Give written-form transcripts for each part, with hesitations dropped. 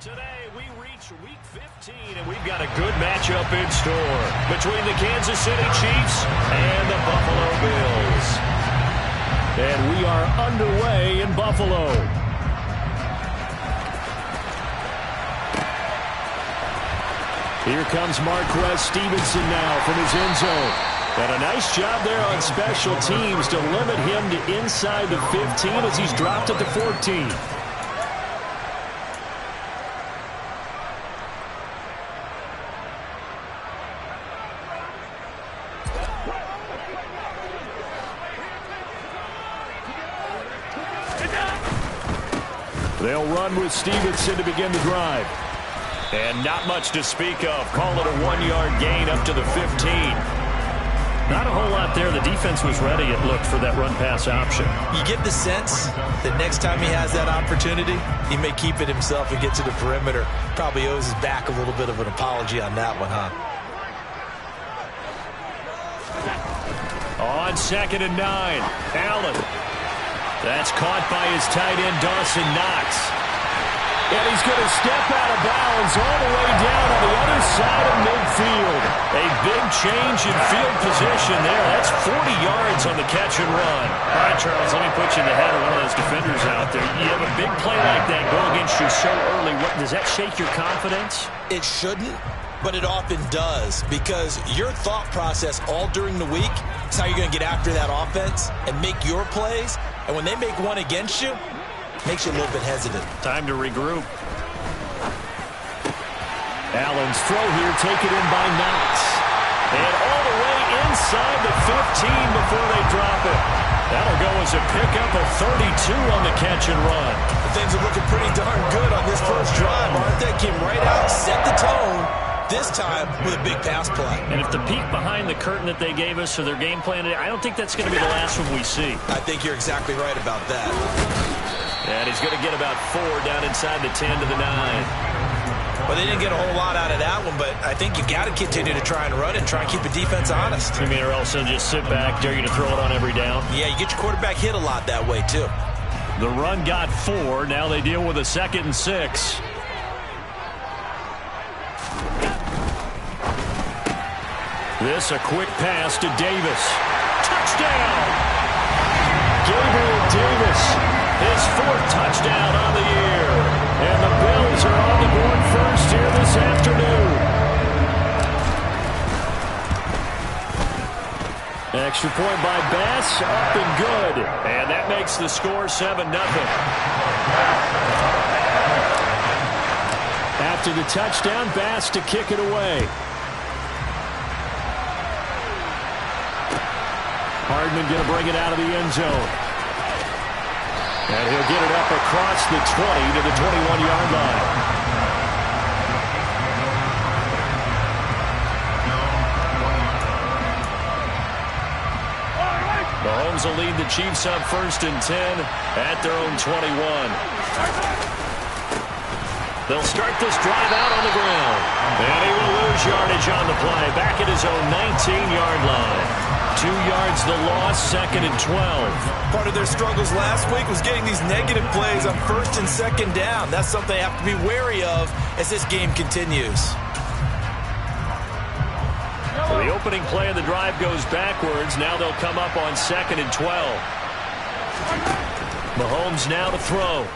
Today we reach Week 15, and we've got a good matchup in store between the Kansas City Chiefs and the Buffalo Bills. And we are underway in Buffalo. Here comes Marquez Stevenson now from his end zone. And a nice job there on special teams to limit him to inside the 15 as he's dropped it to 14. They'll run with Stevenson to begin the drive. And not much to speak of. Call it a 1-yard gain up to the 15. Not a whole lot there. The defense was ready, it looked, for that run-pass option. You get the sense that next time he has that opportunity, he may keep it himself and get to the perimeter. Probably owes his back a little bit of an apology on that one, huh? On 2nd and 9, Allen. That's caught by his tight end, Dawson Knox. And he's going to step out of bounds all the way down on the other side of midfield. A big change in field position there. That's 40 yards on the catch and run. All right, Charles, let me put you in the head of one of those defenders out there. You have a big play like that go against you so early. Does that shake your confidence? It shouldn't, but it often does, because your thought process all during the week is how you're going to get after that offense and make your plays. And when they make one against you, it makes you a little bit hesitant. Time to regroup. Allen's throw here, taken in by Knox. And all the way inside the 15 before they drop it. That'll go as a pickup of 32 on the catch and run. Things are looking pretty darn good on this first drive, aren't they? Came right out, set the tone. This time with a big pass play. And if the peek behind the curtain that they gave us for their game plan, I don't think that's going to be the last one we see. I think you're exactly right about that. And he's going to get about 4 down inside the 10 to the 9. Well, they didn't get a whole lot out of that one, but I think you got to continue to try and run and try and keep the defense honest. You mean, or else they'll just sit back, dare you to throw it on every down? Yeah, you get your quarterback hit a lot that way, too. The run got 4. Now they deal with a 2nd and 6. This a quick pass to Davis. Touchdown! Gabriel Davis, his 4th touchdown on the year. And the Bills are on the board first here this afternoon. Extra point by Bass, up and good. And that makes the score 7-0. After the touchdown, Bass to kick it away. Hardman going to bring it out of the end zone. And he'll get it up across the 20 to the 21-yard line. Mahomes will lead the Chiefs up 1st and 10 at their own 21. They'll start this drive out on the ground. And he will lose yardage on the play. Back at his own 19-yard line. 2 yards the loss, 2nd and 12. Part of their struggles last week was getting these negative plays on 1st and 2nd down. That's something they have to be wary of as this game continues. Well, the opening play of the drive goes backwards. Now they'll come up on 2nd and 12. Mahomes now to throw.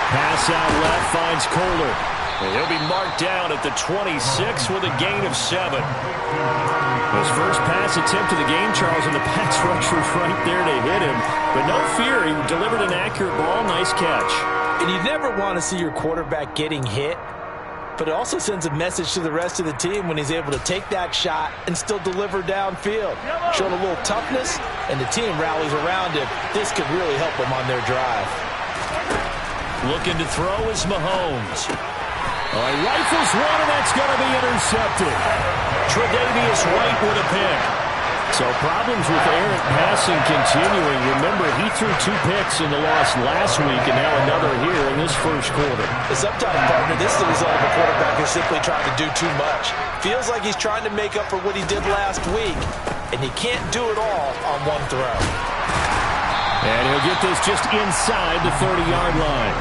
Pass out left, finds Kohler. And he'll be marked down at the 26 with a gain of 7. His first pass attempt of the game, Charles, and the pass rush was right there to hit him. But no fear, he delivered an accurate ball. Nice catch. And you never want to see your quarterback getting hit, but it also sends a message to the rest of the team when he's able to take that shot and still deliver downfield. Showing a little toughness, and the team rallies around him. This could really help them on their drive. Looking to throw is Mahomes. Rifles one, and that's going to be intercepted. Tre'Davious White with a pick. So problems with errant passing continuing. Remember, he threw 2 picks in the loss last week, and now another here in this first quarter. Sometimes, partner, this is the result of a quarterback who's simply trying to do too much. Feels like he's trying to make up for what he did last week, and he can't do it all on one throw. And he'll get this just inside the 30-yard line.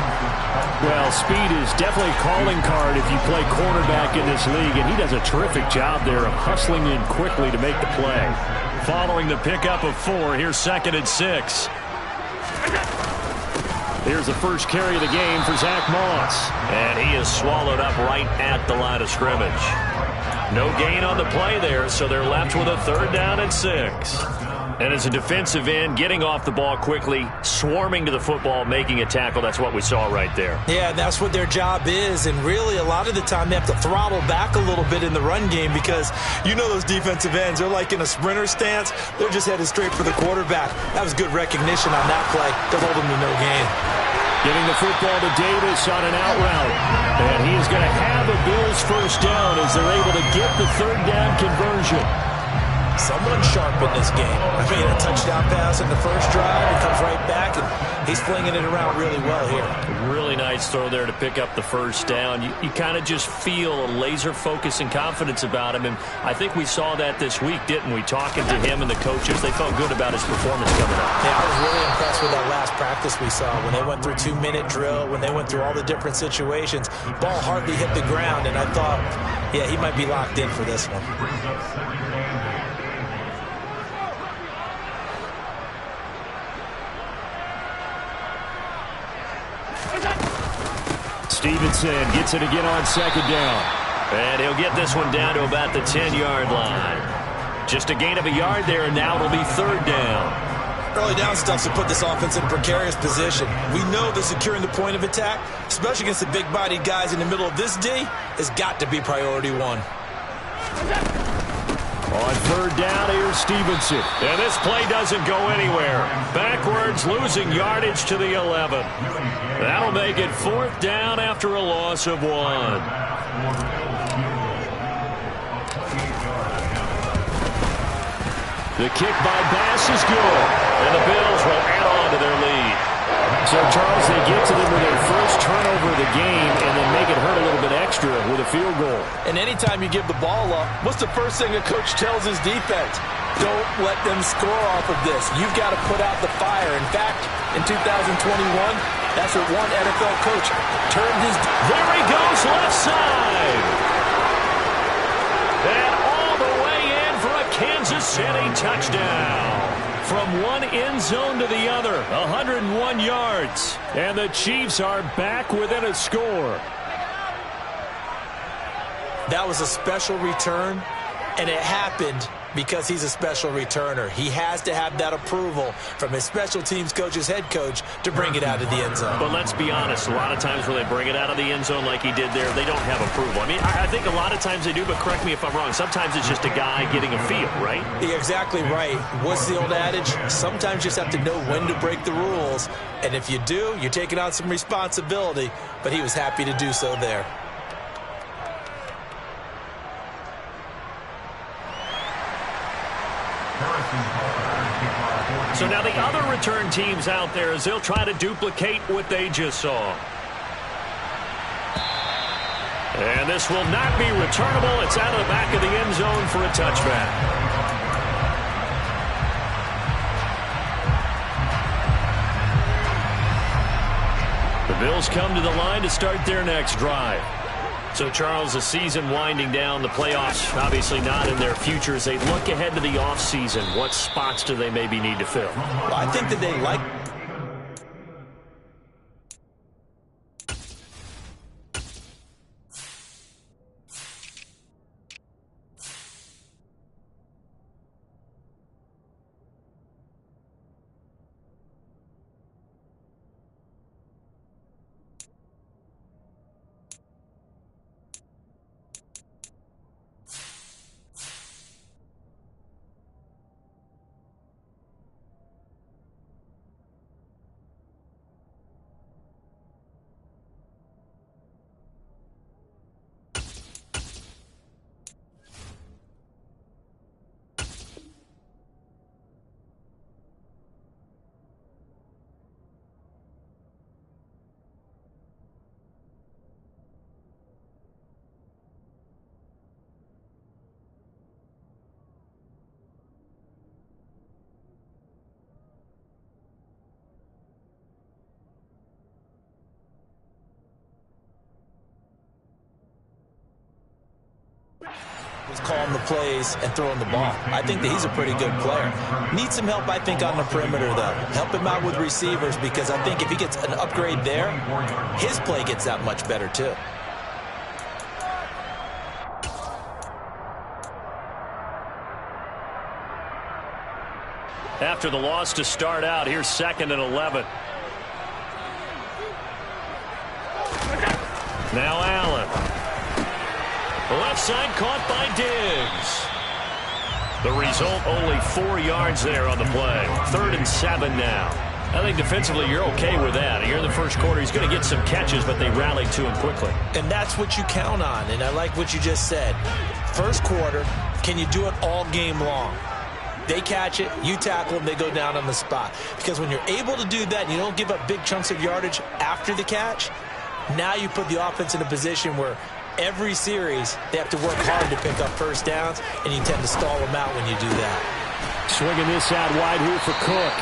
Well, speed is definitely a calling card if you play cornerback in this league, and he does a terrific job there of hustling in quickly to make the play. Following the pickup of 4, here's 2nd and 6. Here's the first carry of the game for Zach Moss. And he is swallowed up right at the line of scrimmage. No gain on the play there, so they're left with a 3rd down and 6. And as a defensive end, getting off the ball quickly, swarming to the football, making a tackle, that's what we saw right there. Yeah, that's what their job is. And really, a lot of the time, they have to throttle back a little bit in the run game because you know those defensive ends, they're like in a sprinter stance. They're just headed straight for the quarterback. That was good recognition on that play to hold them to no gain. Getting the football to Davis on an out route. And he is going to have a Bills first down as they're able to get the 3rd down conversion. Someone sharp in this game. I mean, a touchdown pass in the first drive. He comes right back, and he's flinging it around really well here. Really nice throw there to pick up the first down. You kind of just feel a laser focus and confidence about him, and I think we saw that this week, didn't we? Talking to him and the coaches, they felt good about his performance coming up. Yeah, I was really impressed with that last practice we saw when they went through 2-minute drill, when they went through all the different situations. Ball hardly hit the ground, and I thought, yeah, he might be locked in for this one. Stevenson gets it again on 2nd down. And he'll get this one down to about the 10-yard line. Just a gain of a yard there, and now it'll be 3rd down. Early down stuff to put this offense in a precarious position. We know that securing the point of attack, especially against the big-bodied guys in the middle of this D, has got to be priority 1. On 3rd down, here's Stevenson. And this play doesn't go anywhere. Backwards, losing yardage to the 11. That'll make it 4th down after a loss of 1. The kick by Bass is good. And the Bills will add on to their lead. So, Charles, they get to them with their first turnover of the game and then make it hurt a little bit extra with a field goal. And anytime you give the ball up, what's the first thing a coach tells his defense? Don't let them score off of this. You've got to put out the fire. In fact, in 2021, that's what one NFL coach turned his... There he goes, left side. And all the way in for a Kansas City touchdown. From one end zone to the other, 101 yards. And the Chiefs are back within a score. That was a special return, and it happened because he's a special returner. He has to have that approval from his special teams coach's head coach to bring it out of the end zone. But let's be honest, a lot of times when they bring it out of the end zone like he did there, they don't have approval. I mean, I think a lot of times they do, but correct me if I'm wrong. Sometimes it's just a guy getting a feel, right? You're exactly right. What's the old adage? Sometimes you just have to know when to break the rules. And if you do, you're taking on some responsibility. But he was happy to do so there. So now the other return teams out there as they'll try to duplicate what they just saw. And this will not be returnable. It's out of the back of the end zone for a touchback. The Bills come to the line to start their next drive. So, Charles, the season winding down, the playoffs obviously not in their future. As they look ahead to the offseason, what spots do they maybe need to fill? Well, I think that they like... calling the plays and throwing the ball. I think that he's a pretty good player. Needs some help, I think, on the perimeter, though. Help him out with receivers, because I think if he gets an upgrade there, his play gets that much better, too. After the loss to start out, here's 2nd and 11. Now Allen. The left side caught by Diggs. The result, only 4 yards there on the play. 3rd and 7 now. I think defensively you're okay with that. Here in the first quarter, he's going to get some catches, but they rallied to him quickly. And that's what you count on, and I like what you just said. First quarter, can you do it all game long? They catch it, you tackle them, they go down on the spot. Because when you're able to do that and you don't give up big chunks of yardage after the catch, now you put the offense in a position where every series they have to work hard to pick up first downs, and you tend to stall them out when you do that. Swinging this out wide here for Cook.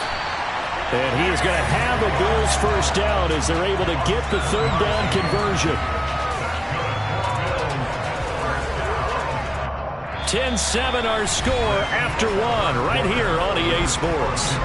And he is going to have a Bills first down as they're able to get the 3rd down conversion. 10-7 our score after 1 right here on EA Sports.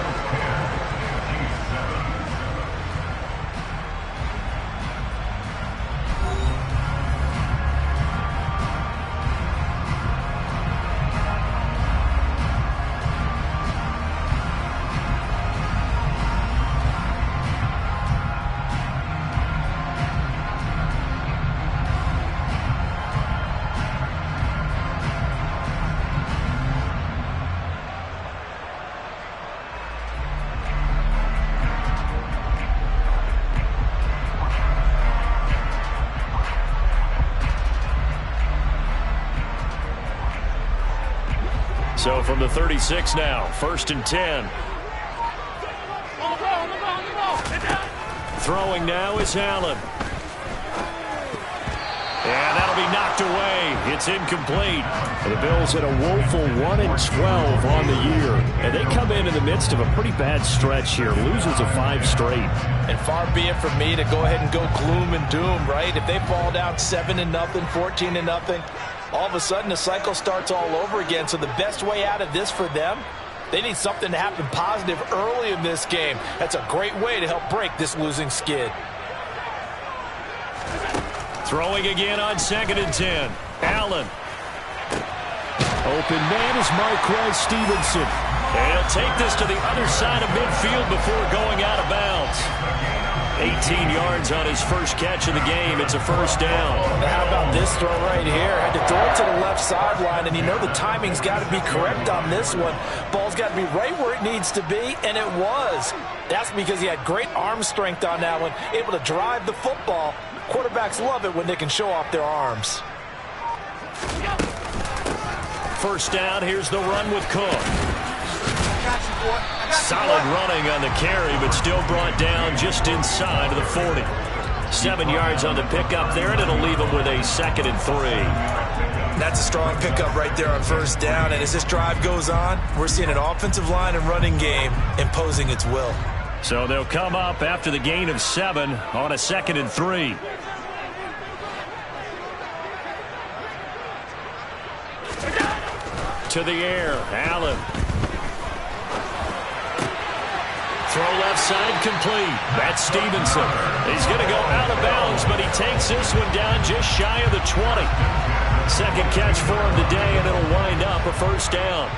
So from the 36 now, 1st and 10. Throwing now is Allen. And that'll be knocked away. It's incomplete. And the Bills at a woeful 1-12 on the year. And they come in the midst of a pretty bad stretch here. Losers of 5 straight. And far be it from me to go ahead and go gloom and doom, right? If they fall down 7-0, 14-0, all of a sudden the cycle starts all over again. So the best way out of this for them, they need something to happen positive early in this game. That's a great way to help break this losing skid. Throwing again on 2nd and 10. Allen. Open man is Marquez Stevenson. And he'll take this to the other side of midfield before going out of bounds. 18 yards on his first catch of the game. It's a first down. Now how about this throw right here? Had to throw it to the left sideline, and you know the timing's got to be correct on this one. Ball's got to be right where it needs to be, and it was. That's because he had great arm strength on that one, able to drive the football. Quarterbacks love it when they can show off their arms. First down, here's the run with Cook. Solid running on the carry, but still brought down just inside of the 40. 7 yards on the pickup there, and it'll leave him with a 2nd and 3. That's a strong pickup right there on first down, and as this drive goes on, we're seeing an offensive line and running game imposing its will. So they'll come up after the gain of 7 on a 2nd and 3. To the air, Allen. Throw left side complete. That's Stevenson. He's going to go out of bounds, but he takes this one down just shy of the 20. Second catch for him today, and it'll wind up a first down.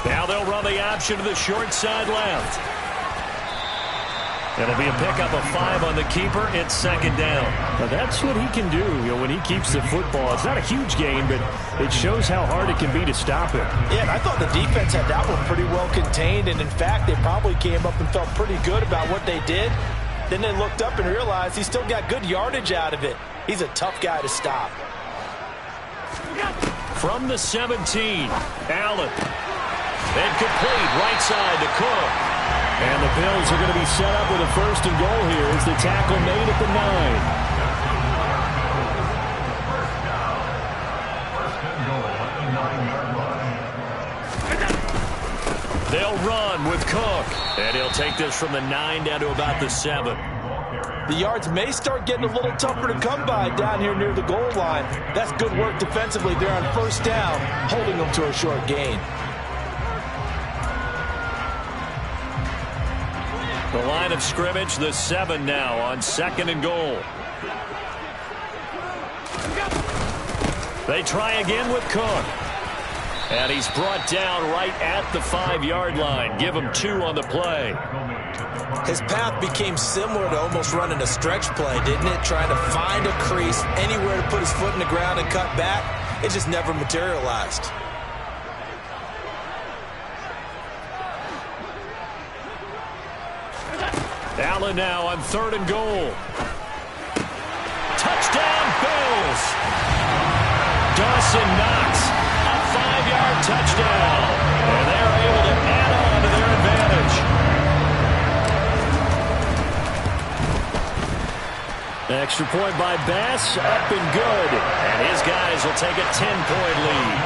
Now they'll run the option to the short side left. It'll be a pickup of 5 on the keeper. It's 2nd down. Now that's what he can do, when he keeps the football. It's not a huge gain, but it shows how hard it can be to stop it. Yeah, and I thought the defense had that one pretty well contained, and in fact, they probably came up and felt pretty good about what they did. Then they looked up and realized he still got good yardage out of it. He's a tough guy to stop. From the 17, Allen. And complete right side to Cook. And the Bills are going to be set up with a 1st and goal here as the tackle made at the 9. They'll run with Cook. And he'll take this from the 9 down to about the 7. The yards may start getting a little tougher to come by down here near the goal line. That's good work defensively there on first down, holding them to a short gain. The line of scrimmage, the 7 now on 2nd and goal. They try again with Cook. And he's brought down right at the 5-yard line. Give him 2 on the play. His path became similar to almost running a stretch play, didn't it? Trying to find a crease, anywhere to put his foot in the ground and cut back. It just never materialized. Allen now on 3rd and goal. Touchdown, Bills. Dawson Knox, a 5-yard touchdown. And they're able to add on to their advantage. Extra point by Bass, up and good. And his guys will take a 10-point lead.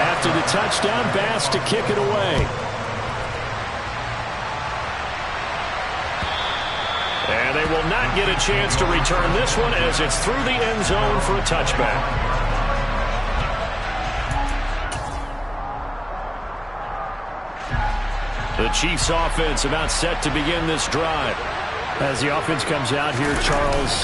After the touchdown, Bass to kick it away. And they will not get a chance to return this one as it's through the end zone for a touchback. The Chiefs offense about set to begin this drive. As the offense comes out here, Charles,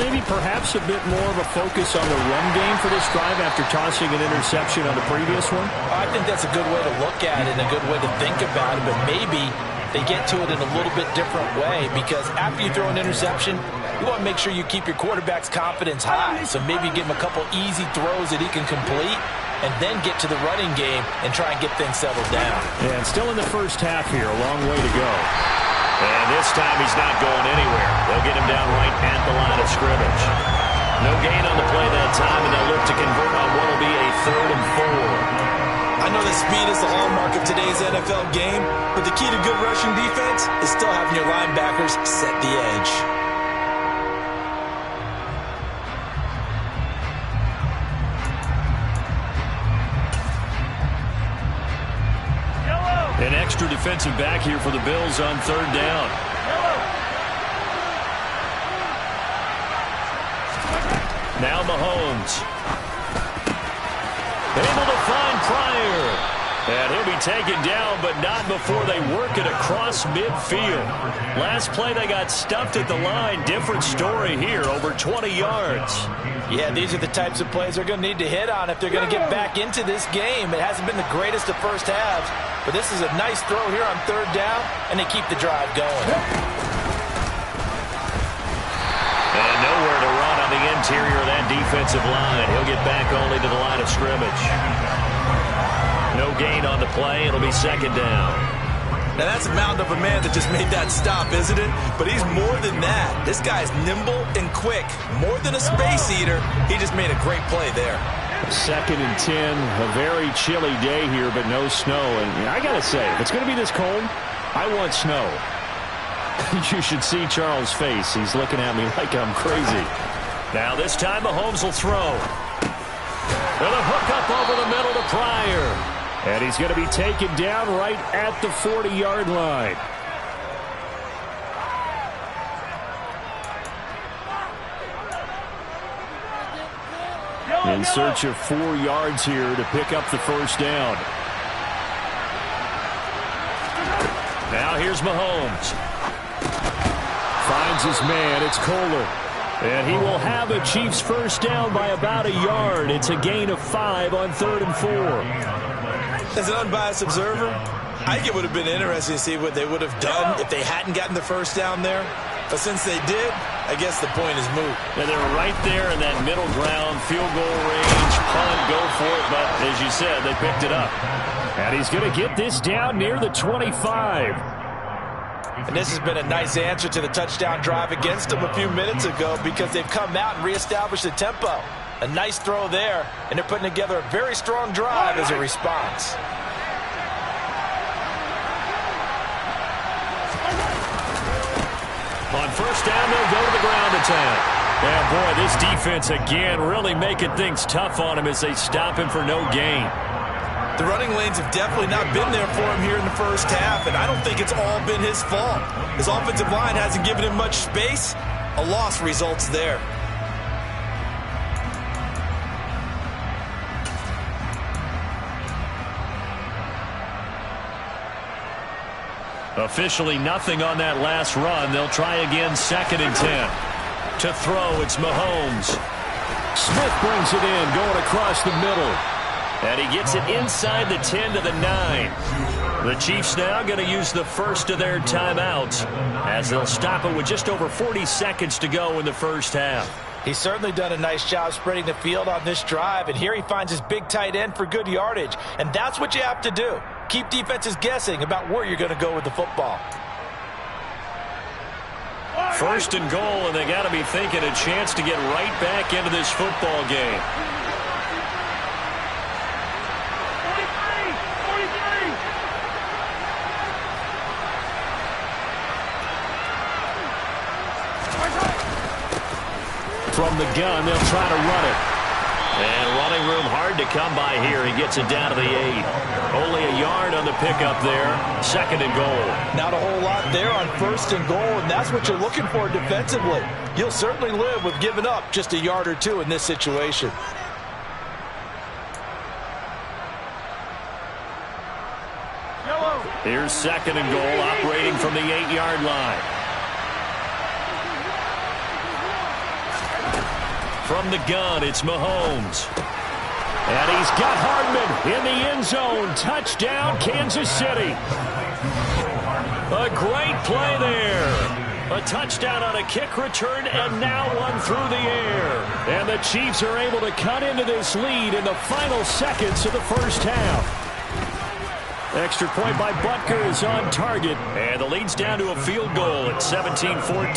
maybe perhaps a bit more of a focus on the run game for this drive after tossing an interception on the previous one? I think that's a good way to look at it and a good way to think about it, but maybe they get to it in a little bit different way, because after you throw an interception, you want to make sure you keep your quarterback's confidence high. So maybe give him a couple easy throws that he can complete and then get to the running game and try and get things settled down. And still in the first half here, a long way to go. And this time he's not going anywhere. They'll get him down right at the line of scrimmage. No gain on the play that time, and they'll look to convert on what will be a 3rd and 4. I know that speed is the hallmark of today's NFL game, but the key to good rushing defense is still having your linebackers set the edge. An extra defensive back here for the Bills on 3rd down. Now Mahomes. Able to find Pryor. And he'll be taken down, but not before they work it across midfield. Last play they got stuffed at the line. Different story here, over 20 yards. Yeah, these are the types of plays they're going to need to hit on if they're going to get back into this game. It hasn't been the greatest of first halves, but this is a nice throw here on 3rd down, and they keep the drive going. And nowhere to run on the interior of that defensive line. He'll get back only to the line of scrimmage. No gain on the play. It'll be 2nd down. Now, that's a mountain of a man that just made that stop, isn't it? But he's more than that. This guy's nimble and quick. More than a space eater. He just made a great play there. 2nd and 10. A very chilly day here, but no snow. And I got to say, if it's going to be this cold, I want snow. You should see Charles' face. He's looking at me like I'm crazy. Now this time Mahomes will throw. And a hook up over the middle to Pryor. And he's going to be taken down right at the 40-yard line. In search of 4 yards here to pick up the first down. Now here's Mahomes. Finds his man. It's Kohler. And he will have a Chiefs first down by about a yard. It's a gain of 5 on 3rd and 4. As an unbiased observer, I think it would have been interesting to see what they would have done if they hadn't gotten the first down there. But since they did, I guess the point is moot. And they're right there in that middle ground, field goal range, punt, go for it. But as you said, they picked it up. And he's going to get this down near the 25. And this has been a nice answer to the touchdown drive against them a few minutes ago, because they've come out and reestablished the tempo. A nice throw there, and they're putting together a very strong drive as a response. On first down, they'll go to the ground attack. And boy, this defense again really making things tough on him as they stop him for no gain. The running lanes have definitely not been there for him here in the first half, and I don't think it's all been his fault. His offensive line hasn't given him much space. A loss results there. Officially nothing on that last run. They'll try again, 2nd and 10. To throw, it's Mahomes. Smith brings it in, going across the middle. And he gets it inside the 10 to the 9. The Chiefs now going to use the first of their timeouts as they'll stop it with just over 40 seconds to go in the first half. He's certainly done a nice job spreading the field on this drive, and here he finds his big tight end for good yardage. And that's what you have to do. Keep defenses guessing about where you're going to go with the football. 1st and goal, and they got to be thinking a chance to get right back into this football game. From the gun, they'll try to run it. And running room hard to come by here. He gets it down to the 8. Only a yard on the pickup there. 2nd and goal. Not a whole lot there on 1st and goal, and that's what you're looking for defensively. You'll certainly live with giving up just a yard or two in this situation. Here's 2nd and goal, operating from the 8-yard line. From the gun, it's Mahomes. And he's got Hardman in the end zone. Touchdown, Kansas City. A great play there. A touchdown on a kick return, and now one through the air. And the Chiefs are able to cut into this lead in the final seconds of the first half. Extra point by Butker is on target. And the lead's down to a field goal at 17-14.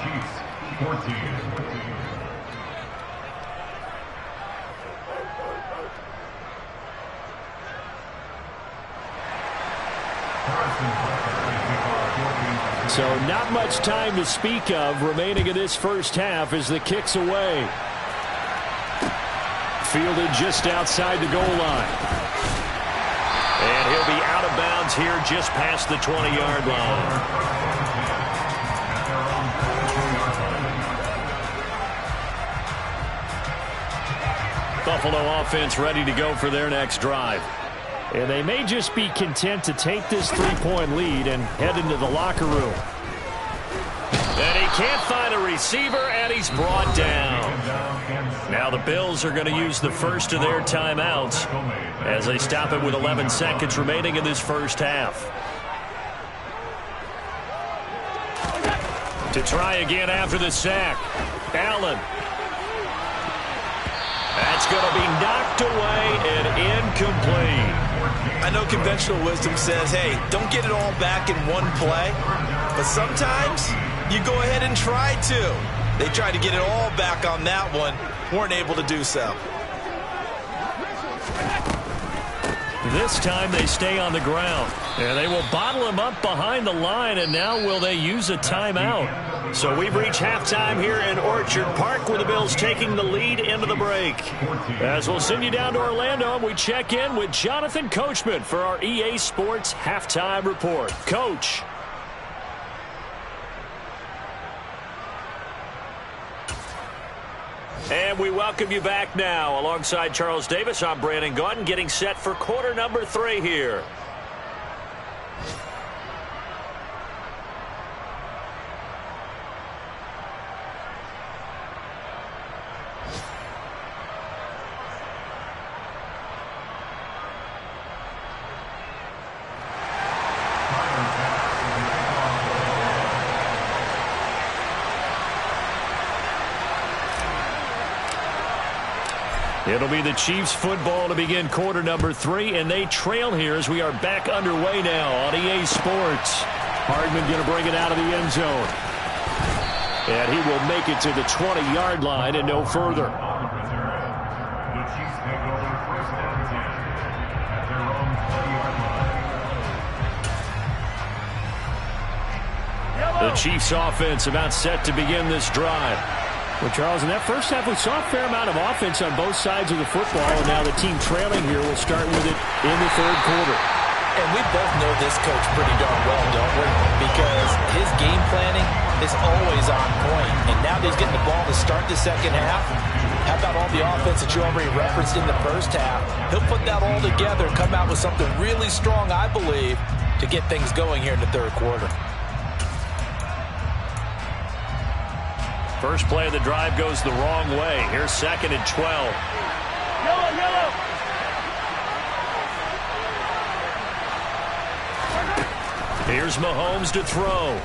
Chiefs 14. So not much time to speak of remaining in this first half as the kick's away. Fielded just outside the goal line. And he'll be out of bounds here just past the 20-yard line. Buffalo offense ready to go for their next drive. And they may just be content to take this 3-point lead and head into the locker room. And he can't find a receiver, and he's brought down. Now the Bills are going to use the first of their timeouts as they stop it with 11 seconds remaining in this first half. To try again after the sack. Allen. That's going to be knocked away and incomplete. I know conventional wisdom says, hey, don't get it all back in one play. But sometimes you go ahead and try to. They tried to get it all back on that one. Weren't able to do so. This time they stay on the ground. And they will bottle him up behind the line, and now will they use a timeout? So we've reached halftime here in Orchard Park with the Bills taking the lead into the break. As we'll send you down to Orlando, we check in with Jonathan Coachman for our EA Sports Halftime Report. Coach. And we welcome you back now. Alongside Charles Davis, I'm Brandon Gaudin, getting set for quarter number 3 here. It'll be the Chiefs football to begin quarter number 3, and they trail here as we are back underway now on EA Sports. Hardman going to bring it out of the end zone. And he will make it to the 20-yard line and no further. The Chiefs offense about set to begin this drive. Well, Charles, in that first half, we saw a fair amount of offense on both sides of the football, and now the team trailing here will start with it in the third quarter. And we both know this coach pretty darn well, don't we? Because his game planning is always on point. And now that he's getting the ball to start the second half, how about all the offense that you already referenced in the first half? He'll put that all together and come out with something really strong, I believe, to get things going here in the third quarter. First play of the drive goes the wrong way. Here's 2nd and 12. Yellow. Here's Mahomes to throw.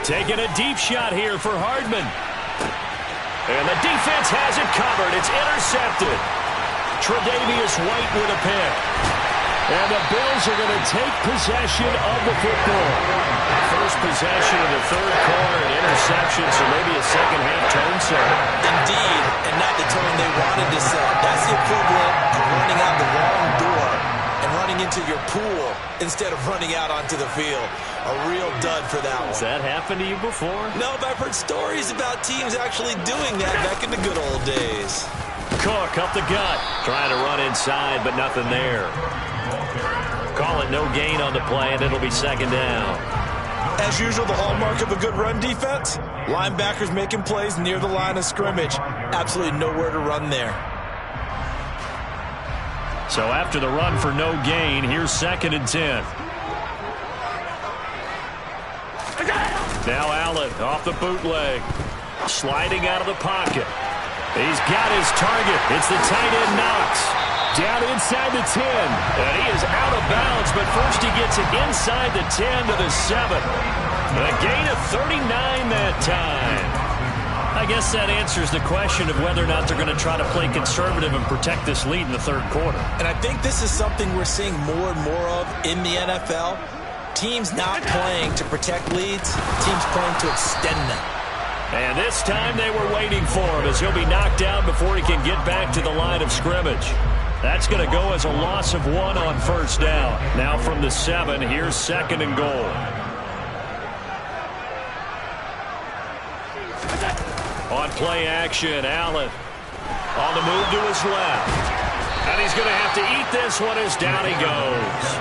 Taking a deep shot here for Hardman. And the defense has it covered. It's intercepted. Tre'Davious White with a pick. And the Bills are going to take possession of the football. First possession of the third quarter, an interception, so maybe a second-half tone setter. Indeed, and not the tone they wanted to set. That's the equivalent of running out the wrong door and running into your pool instead of running out onto the field. A real dud for that one. Has that happened to you before? No, but I've heard stories about teams actually doing that back in the good old days. Cook up the gut, trying to run inside, but nothing there. Call it no gain on the play, and it'll be second down. As usual, the hallmark of a good run defense, linebackers making plays near the line of scrimmage. Absolutely nowhere to run there. So after the run for no gain, here's 2nd and 10. Now Allen off the bootleg. Sliding out of the pocket. He's got his target. It's the tight end Knox. Down inside the 10. And he is out of bounds, but first he gets it inside the 10 to the 7. A gain of 39 that time. I guess that answers the question of whether or not they're going to try to play conservative and protect this lead in the third quarter. And I think this is something we're seeing more and more of in the NFL. Teams not playing to protect leads, teams playing to extend them. And this time they were waiting for him as he'll be knocked down before he can get back to the line of scrimmage. That's going to go as a loss of 1 on first down. Now from the 7, here's 2nd and goal. On play action, Allen on the move to his left. And he's going to have to eat this one as down he goes.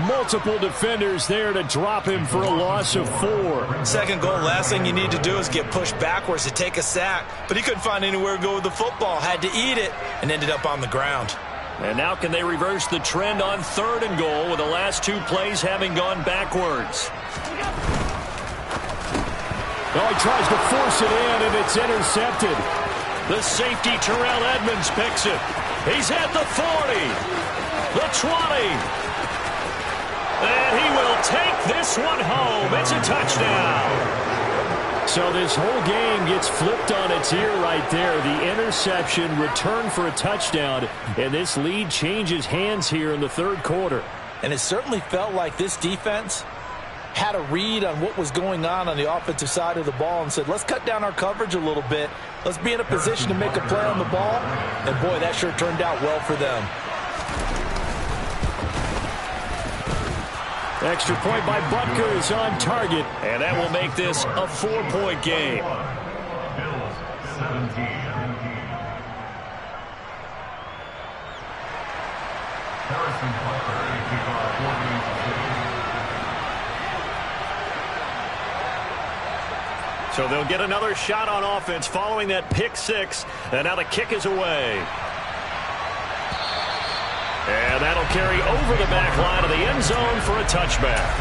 Multiple defenders there to drop him for a loss of 4. Second goal, last thing you need to do is get pushed backwards to take a sack. But he couldn't find anywhere to go with the football. Had to eat it and ended up on the ground. And now can they reverse the trend on 3rd and goal with the last 2 plays having gone backwards? Oh, he tries to force it in, and it's intercepted. The safety, Terrell Edmonds, picks it. He's at the 40, the 20. And he will take this one home. It's a touchdown. So this whole game gets flipped on its ear right there. The interception, return for a touchdown, and this lead changes hands here in the third quarter. And it certainly felt like this defense had a read on what was going on the offensive side of the ball and said, let's cut down our coverage a little bit. Let's be in a position to make a play on the ball. And, boy, that sure turned out well for them. Extra point by Butker is on target, and that will make this a 4-point game. Bills 17. Harrison Butker, kickoff, So they'll get another shot on offense following that pick 6, and now the kick is away. And that'll carry over the back line of the end zone for a touchback.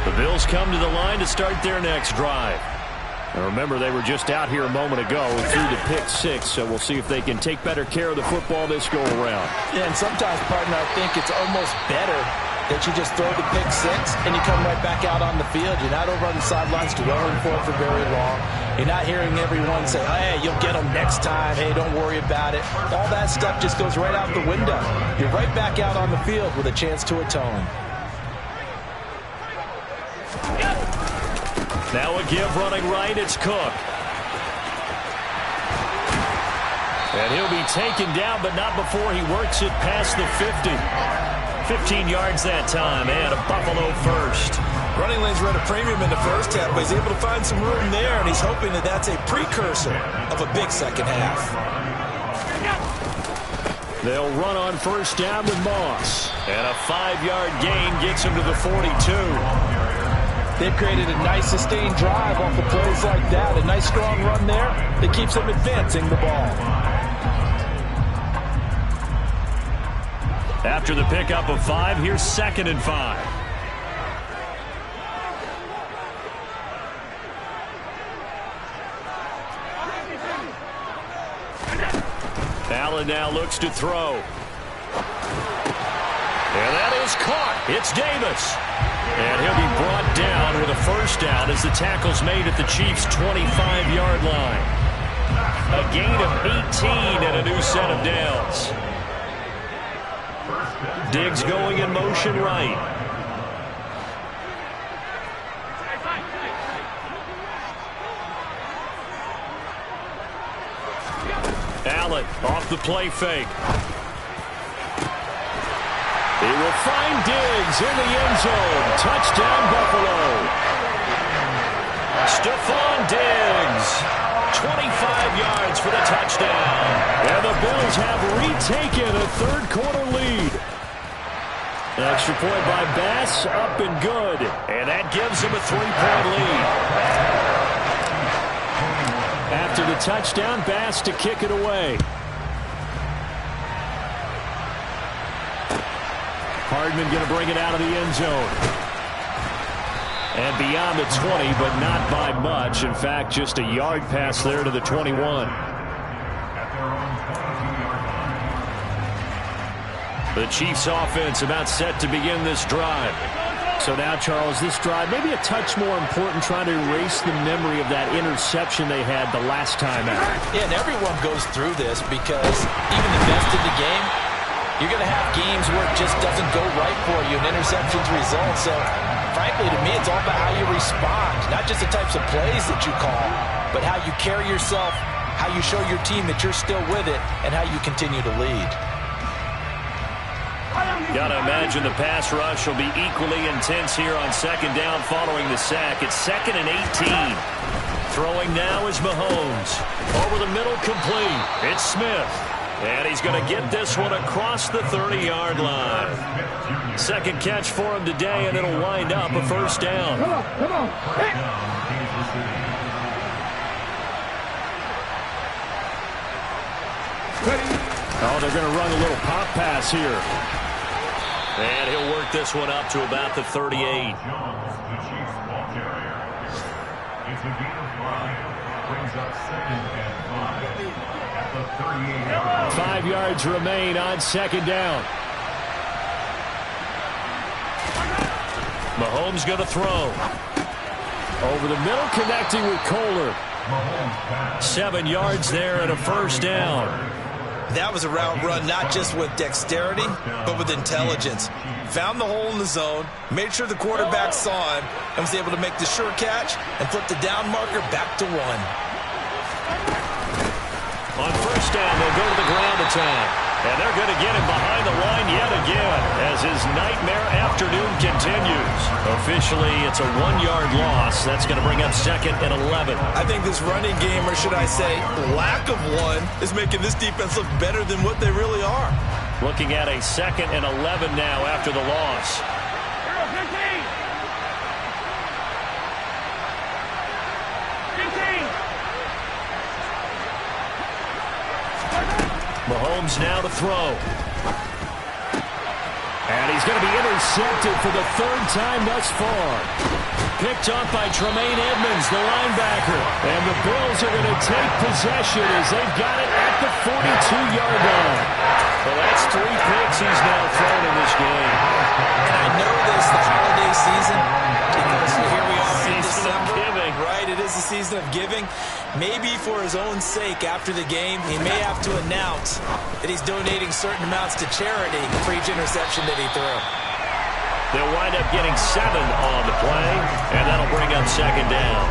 The Bills come to the line to start their next drive. Now remember, they were just out here a moment ago through the pick 6, so we'll see if they can take better care of the football this go-around. Yeah, and sometimes, partner, I think it's almost better that you just throw the pick 6 and you come right back out on the field. You're not over on the sidelines dwelling for it for very long. You're not hearing everyone say, hey, you'll get them next time. Hey, don't worry about it. All that stuff just goes right out the window. You're right back out on the field with a chance to atone. Now a give running right, it's Cook. And he'll be taken down, but not before he works it past the 50. 15 yards that time, and a Buffalo first. Running lanes were at a premium in the first half, but he's able to find some room there, and he's hoping that that's a precursor of a big second half. They'll run on first down with Moss. And a 5-yard gain gets him to the 42. They've created a nice sustained drive off of plays like that. A nice strong run there that keeps them advancing the ball. After the pickup of 5, here's 2nd and 5. Allen now looks to throw. And that is caught. It's Davis. And he'll be brought down with a first down as the tackle's made at the Chiefs' 25-yard line. A gain of 18 and a new set of downs. Diggs going in motion right. Allen off the play fake. He will find Diggs in the end zone. Touchdown, Buffalo. Stephon Diggs, 25 yards for the touchdown. And the Bills have retaken a third-quarter lead. An extra point by Bass, up and good. And that gives him a 3-point lead. After the touchdown, Bass to kick it away. Hardman going to bring it out of the end zone. And beyond the 20, but not by much. In fact, just a yard pass there to the 21. The Chiefs offense about set to begin this drive. So now, Charles, this drive maybe a touch more important, trying to erase the memory of that interception they had the last time out. Yeah, and everyone goes through this because even the best in the game, you're going to have games where it just doesn't go right for you and interceptions result. So, frankly, to me, it's all about how you respond, not just the types of plays that you call, but how you carry yourself, how you show your team that you're still with it, and how you continue to lead. Got to imagine the pass rush will be equally intense here on 2nd down following the sack. It's 2nd and 18. Throwing now is Mahomes. Over the middle, complete. It's Smith. And he's going to get this one across the 30-yard line. Second catch for him today, and it'll wind up a first down. Come on. Hey. Oh, they're going to run a little pop pass here. And he'll work this one up to about the 38. Jones, the Chiefs ball carrier. It's a gain of 5. Brings up 2nd and 5 at the 38. 5 yards remain on 2nd down. Mahomes going to throw. Over the middle, connecting with Kohler. 7 yards there and a first down. That was a route run not just with dexterity, but with intelligence. Found the hole in the zone, made sure the quarterback saw him, and was able to make the sure catch and flip the down marker back to 1. On first down, they'll go to the ground attack. And they're going to get him behind the line yet again as his nightmare afternoon continues. Officially, it's a 1-yard loss. That's going to bring up 2nd and 11. I think this running game, or should I say lack of one, is making this defense look better than what they really are. Looking at a 2nd and 11 now after the loss. 15. Mahomes now to throw. And he's going to be intercepted for the 3rd time thus far. Picked up by Tremaine Edmonds, the linebacker. And the Bills are going to take possession as they've got it at the 42-yard line. Well, that's 3 picks he's now thrown in this game. And I know this, the holiday season, because here we are in December. Giving. Right, it is the season of giving. Maybe for his own sake after the game, he may have to announce that he's donating certain amounts to charity for each interception that he threw. They'll wind up getting 7 on the play, and that'll bring up 2nd down.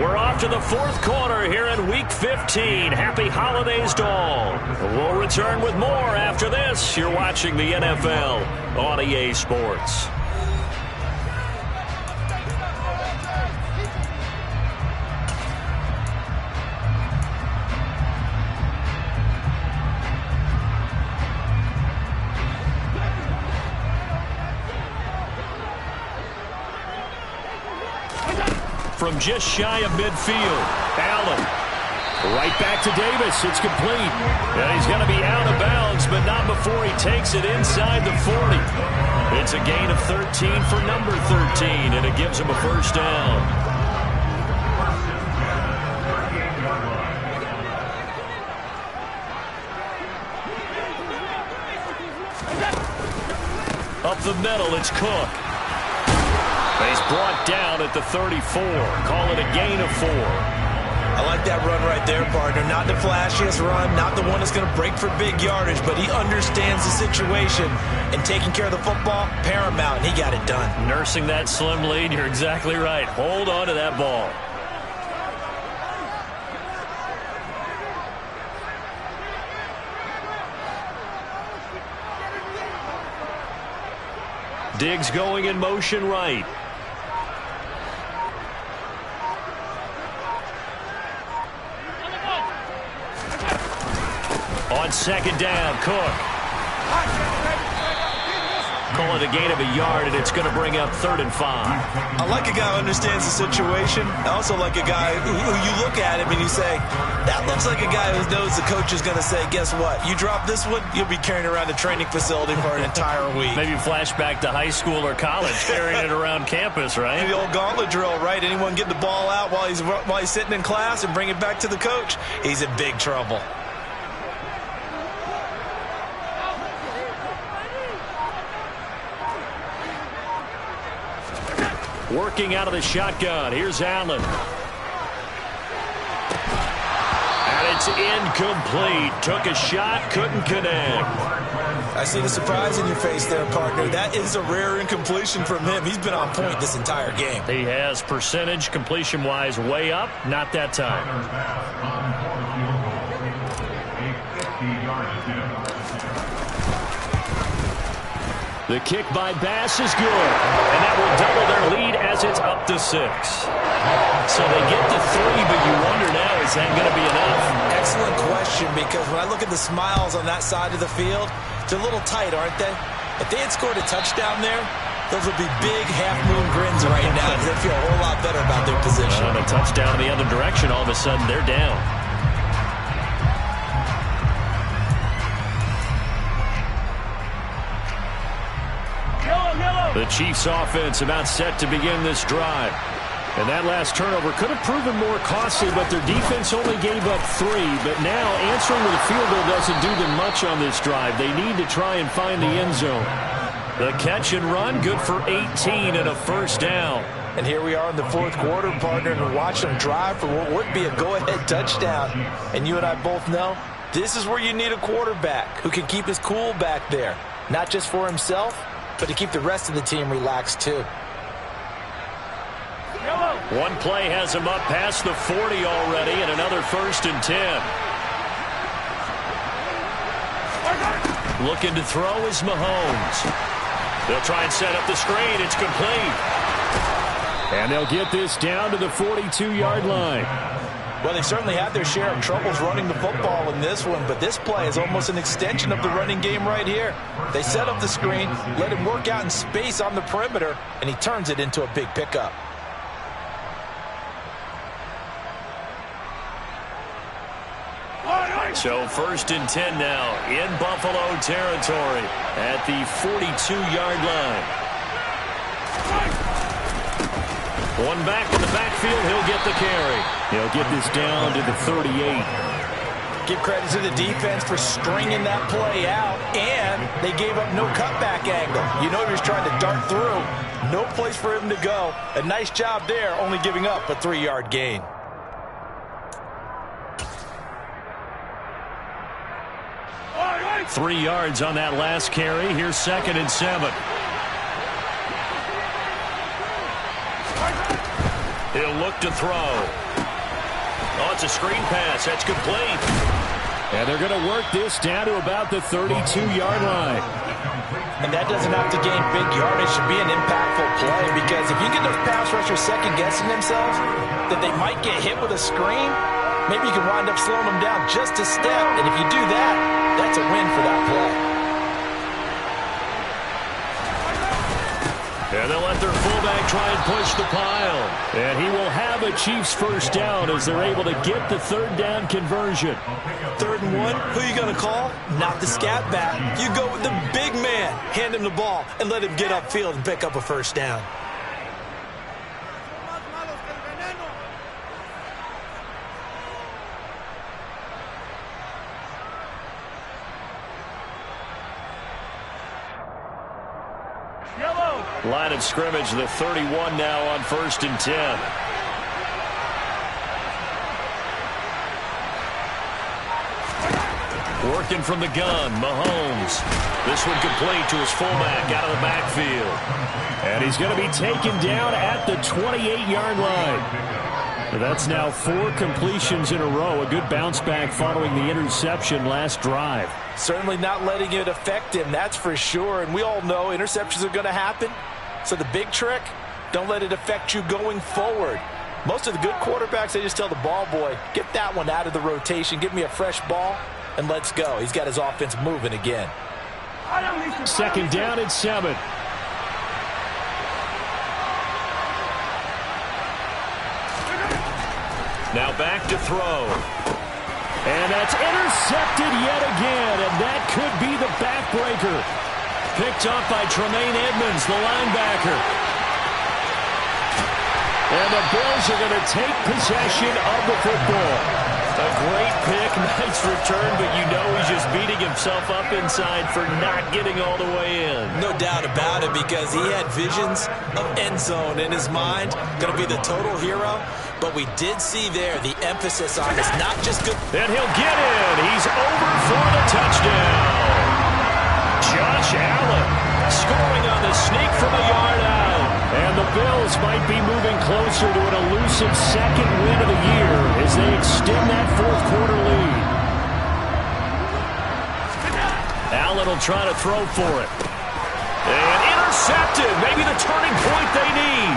We're off after the fourth quarter here in Week 15. Happy holidays to all. We'll return with more after this. You're watching the NFL on EA Sports. From just shy of midfield, Allen. Right back to Davis. It's complete. And he's going to be out of bounds, but not before he takes it inside the 40. It's a gain of 13 for number 13, and it gives him a first down. Up the middle, it's Cook. He's brought down at the 34. Call it a gain of 4. I like that run right there, partner. Not the flashiest run, not the one that's going to break for big yardage, but he understands the situation, and taking care of the football, paramount, and he got it done. Nursing that slim lead, you're exactly right. Hold on to that ball. Diggs going in motion right. On second down, Cook. Call it a gain of a yard, and it's going to bring up 3rd and 5. I like a guy who understands the situation. I also like a guy who you look at him and you say, that looks like a guy who knows the coach is going to say, guess what? You drop this one, you'll be carrying around a training facility for an entire week. Maybe flashback to high school or college, carrying it around campus, right? The old gauntlet drill, right? Anyone get the ball out while he's sitting in class and bring it back to the coach, he's in big trouble. Working out of the shotgun. Here's Allen. And it's incomplete. Took a shot, couldn't connect. I see the surprise in your face there, partner. That is a rare incompletion from him. He's been on point this entire game. He has percentage completion-wise way up. Not that time. The kick by Bass is good, and that will double their lead as it's up to 6. So they get to 3, but you wonder now, is that going to be enough? Excellent question, because when I look at the smiles on that side of the field, they're a little tight, aren't they? If they had scored a touchdown there, those would be big half-moon grins right now, because they feel a whole lot better about their position. On a touchdown in the other direction, all of a sudden they're down. The Chiefs offense about set to begin this drive. And that last turnover could have proven more costly, but their defense only gave up 3. But now answering with a field goal doesn't do them much on this drive. They need to try and find the end zone. The catch and run, good for 18 and a first down. And here we are in the fourth quarter, partner, and watch them drive for what would be a go-ahead touchdown. And you and I both know this is where you need a quarterback who can keep his cool back there. Not just for himself, but to keep the rest of the team relaxed too. One play has him up past the 40 already, and another 1st and 10. Looking to throw is Mahomes. They'll try and set up the screen. It's complete. And they'll get this down to the 42-yard line. Well, they certainly had their share of troubles running the football in this one, but this play is almost an extension of the running game right here. They set up the screen, let him work out in space on the perimeter, and he turns it into a big pickup. So 1st and 10 now in Buffalo territory at the 42-yard line. One back in the backfield, he'll get the carry. He'll get this down to the 38. Give credit to the defense for stringing that play out, and they gave up no cutback angle. You know he was trying to dart through. No place for him to go. A nice job there, only giving up a 3-yard gain. Right. 3 yards on that last carry. Here's 2nd and 7. He'll look to throw. Oh, it's a screen pass. That's complete. And they're going to work this down to about the 32-yard line. And that doesn't have to gain big yardage to be an impactful play, because if you get those pass rushers second-guessing themselves that they might get hit with a screen, maybe you can wind up slowing them down just a step. And if you do that, that's a win for that play. And they'll let their fullback try and push the pile. And he will have a Chiefs first down as they're able to get the third down conversion. 3rd and 1, who are you going to call? Not the scat back. You go with the big man. Hand him the ball and let him get upfield and pick up a first down. Line of scrimmage, the 31 now on 1st and 10. Working from the gun, Mahomes. This one complete to his fullback out of the backfield. And he's going to be taken down at the 28-yard line. That's now 4 completions in a row. A good bounce back following the interception last drive. Certainly not letting it affect him, that's for sure. And we all know interceptions are going to happen. So the big trick, don't let it affect you going forward. Most of the good quarterbacks, they just tell the ball boy, get that one out of the rotation, give me a fresh ball, and let's go. He's got his offense moving again. 2nd down and 7. Now back to throw. And that's intercepted yet again, and that could be the backbreaker. Picked up by Tremaine Edmonds, the linebacker. And the Bills are going to take possession of the football. A great pick, nice return, but you know he's just beating himself up inside for not getting all the way in. No doubt about it, because he had visions of end zone in his mind. Going to be the total hero. But we did see there the emphasis on is not just good. And he'll get in. He's over for the touchdown. Josh Allen scoring on the sneak from a yard out. And the Bills might be moving closer to an elusive 2nd win of the year as they extend that 4th quarter lead. Allen will try to throw for it. And intercepted. Maybe the turning point they need.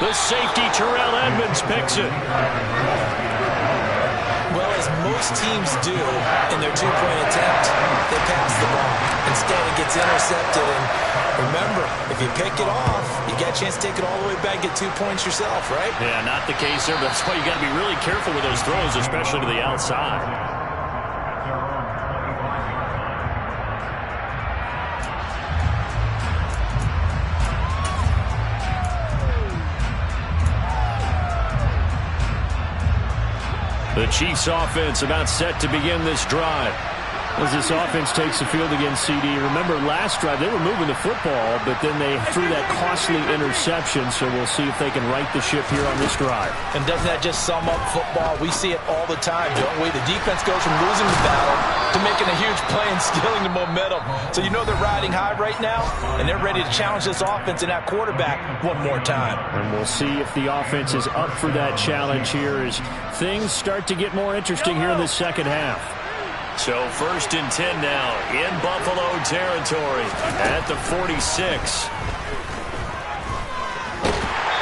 The safety, Terrell Edmonds, picks it. Well, as most teams do in their 2-point attempt, they pass the ball. Instead, it gets intercepted. And remember, if you pick it off, you get a chance to take it all the way back, get 2 points yourself, right? Yeah, not the case there, but that's why you got to be really careful with those throws, especially to the outside. The Chiefs offense about set to begin this drive. As this offense takes the field against CD. Remember last drive they were moving the football, but then they threw that costly interception, so we'll see if they can right the ship here on this drive. And doesn't that just sum up football? We see it all the time, don't we? The defense goes from losing the battle to making a huge play and stealing the momentum. So you know they're riding high right now, and they're ready to challenge this offense and that quarterback one more time. And we'll see if the offense is up for that challenge here as things start to get more interesting here in the 2nd half. So 1st and 10 now in Buffalo territory at the 46.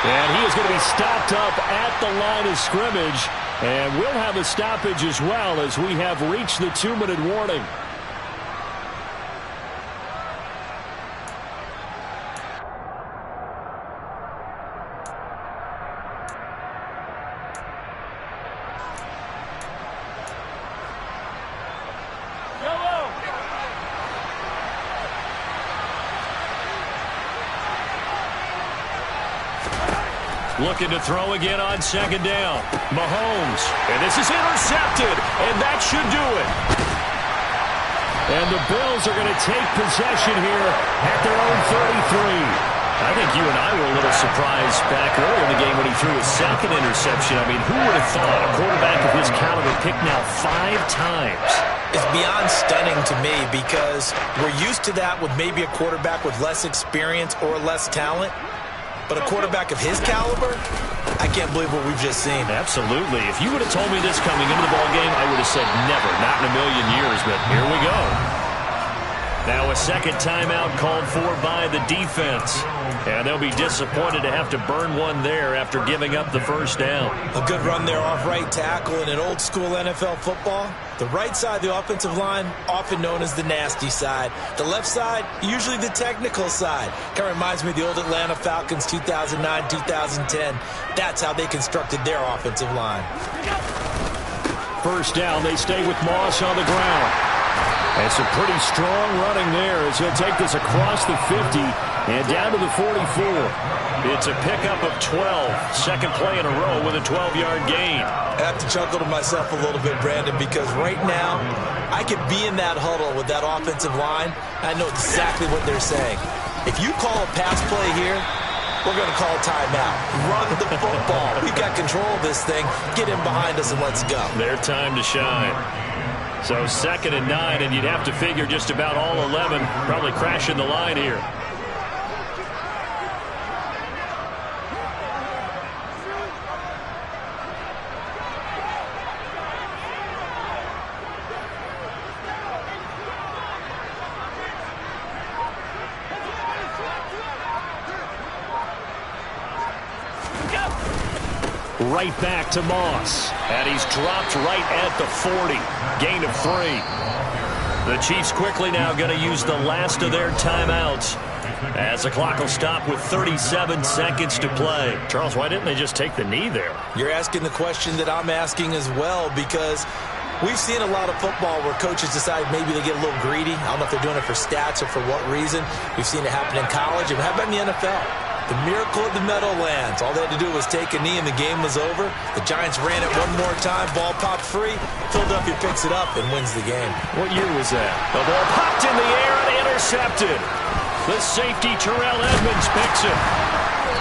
And he is going to be stopped up at the line of scrimmage. And we'll have a stoppage as well as we have reached the 2-minute warning. Looking to throw again on 2nd down. Mahomes. And this is intercepted. And that should do it. And the Bills are going to take possession here at their own 33. I think you and I were a little surprised back earlier in the game when he threw his 2nd interception. I mean, who would have thought a quarterback of his caliber picked now 5 times? It's beyond stunning to me because we're used to that with maybe a quarterback with less experience or less talent. But a quarterback of his caliber, I can't believe what we've just seen. Absolutely. If you would have told me this coming into the ballgame, I would have said never, not in a million years, but here we go. Now a second timeout called for by the defense. And they'll be disappointed to have to burn one there after giving up the first down. A good run there off right tackle. In an old school NFL football, the right side of the offensive line, often known as the nasty side. The left side, usually the technical side. Kind of reminds me of the old Atlanta Falcons 2009, 2010. That's how they constructed their offensive line. First down, they stay with Moss on the ground. And some pretty strong running there as he'll take this across the 50 and down to the 44. It's a pickup of 12. Second play in a row with a 12-yard gain. I have to chuckle to myself a little bit, Brandon, because right now I could be in that huddle with that offensive line. I know exactly what they're saying. If you call a pass play here, we're going to call timeout. Run the football. We've got control of this thing. Get in behind us and let's go. Their time to shine. So 2nd and 9, and you'd have to figure just about all 11 probably crashing the line here. Right back to Moss. And he's dropped right at the 40. Gain of 3. The Chiefs quickly now going to use the last of their timeouts as the clock will stop with 37 seconds to play. Charles, why didn't they just take the knee there? You're asking the question that I'm asking as well, because we've seen a lot of football where coaches decide maybe they get a little greedy. I don't know if they're doing it for stats or for what reason. We've seen it happen in college. And how about in the NFL? The miracle of the Meadowlands. All they had to do was take a knee and the game was over. The Giants ran it one more time. Ball popped free. Philadelphia picks it up and wins the game. What year was that? The ball popped in the air and intercepted. The safety, Terrell Edmonds, picks it.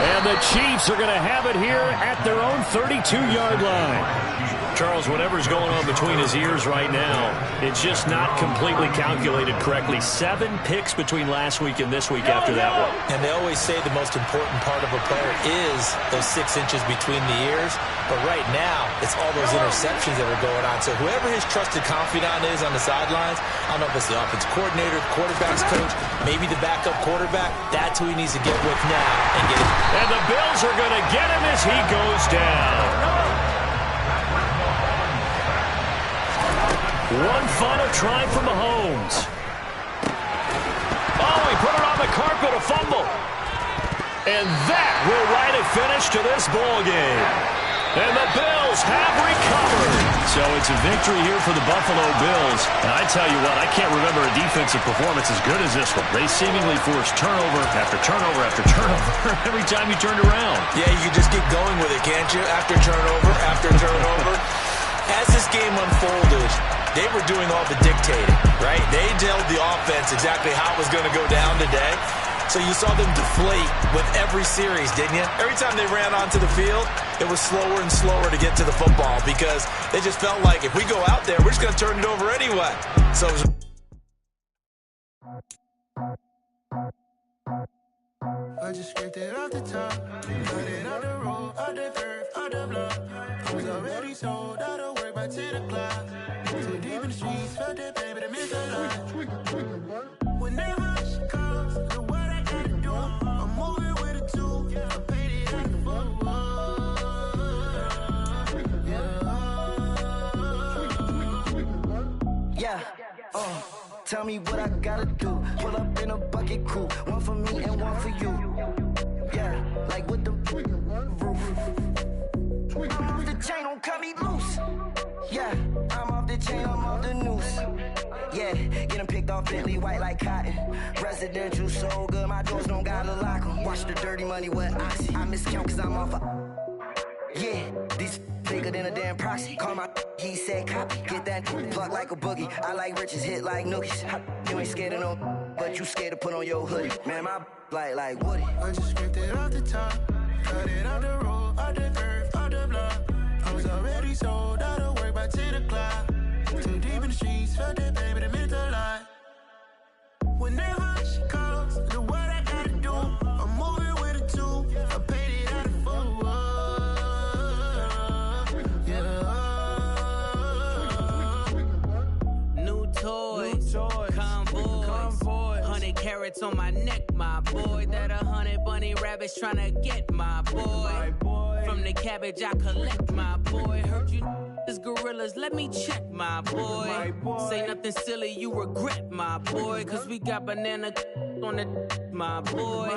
And the Chiefs are going to have it here at their own 32-yard line. Charles, whatever's going on between his ears right now, it's just not completely calculated correctly. 7 picks between last week and this week after that one. And they always say the most important part of a player is those 6 inches between the ears. But right now, it's all those interceptions that are going on. So whoever his trusted confidant is on the sidelines, I don't know if it's the offense coordinator, quarterback's coach, maybe the backup quarterback, that's who he needs to get with now and get it. And the Bills are going to get him as he goes down. One final try for Mahomes. Oh, he put it on the carpet, a fumble. And that will write a finish to this ball game. And the Bills have recovered. So it's a victory here for the Buffalo Bills. And I tell you what, I can't remember a defensive performance as good as this one. They seemingly forced turnover after turnover after turnover every time you turned around. Yeah, you can just get going with it, can't you? After turnover. As this game unfolded, they were doing all the dictating, right? They told the offense exactly how it was going to go down today. So you saw them deflate with every series, didn't you? Every time they ran onto the field, it was slower and slower to get to the football because they just felt like if we go out there, we're just going to turn it over anyway. So it was I just scraped it off the top, cut it on the road, on the curve, on the block. I was already sold, out of work by 10 o'clock. Too deep in the streets, felt that pain, but I missed a lot. Whenever she calls, know what I gotta do. I'm moving with a tool, I paid it like a football. Yeah, tell me what I gotta do. Pull up in a bucket crew, one for me and one for you. Yeah, like with the roof. I'm off the chain, don't cut me loose. Yeah, I'm off the chain, I'm off the noose. Yeah, get them picked off Bentley, white like cotton. Residential so good, my doors don't gotta lock them. Watch the dirty money with Oxy. I miscount cause I'm off a... Yeah, these bigger than a damn proxy. Call my he said copy. Get that plug like a boogie. I like riches, hit like nookies. You ain't scared of no, but you scared to put on your hoodie. Man, my like Woody. I just scraped it off the top, cut it on the road, on the curve, on the block. I was already sold, out of work by 10 o'clock. Too deep in the streets, felt that baby, that meant a lot. Whenever she calls, know what I gotta do. I'm moving with a tool, I ice on my neck, my boy. That 100 bunny rabbits tryna get my boy. From the cabbage I collect, my boy. Heard you is gorillas, let me check, my boy. Say nothing silly, you regret, my boy. Cause we got banana on the my boy.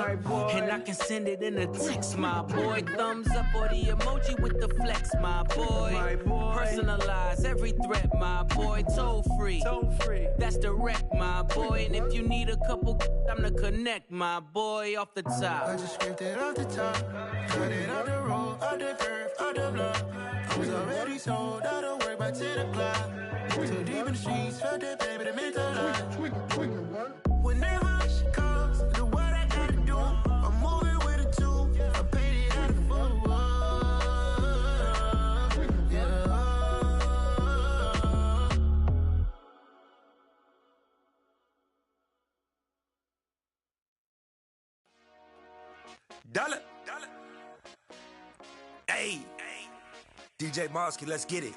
And I can send it in a text, my boy. Thumbs up or the emoji with the flex, my boy. Personalize every threat, my boy. Toll free. That's direct, my boy. And if you need a couple, I'm to connect, my boy, off the top. I just scraped it off the top, cut it off the road, off the curve, off the block. I was already sold, out of work by 10 o'clock. Too deep in the streets, felt that baby, the mental lie. Whenever she calls, do what I gotta do. I'm moving with a two, I paid it out of full. Yeah. Dollar. Hey. DJ Mosky, let's get it.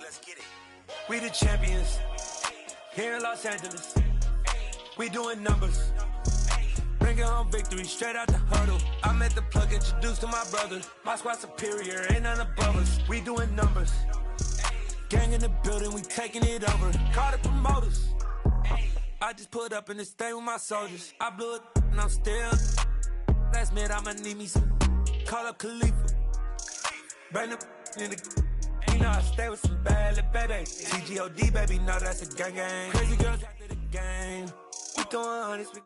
We the champions here in Los Angeles. We doing numbers. Bringing home victory straight out the huddle. I met the plug, introduced to my brother. My squad superior, ain't none above us. We doing numbers. Gang in the building, we taking it over. Call the promoters. I just put up in this thing with my soldiers. I blew it and I'm still. Last minute, I'ma need me some. Call up Khalifa. Bring them in the. You know I stay with some bad little baby. TGOD, baby, know that's a gang gang. Crazy girls after the game. We throwing hundreds.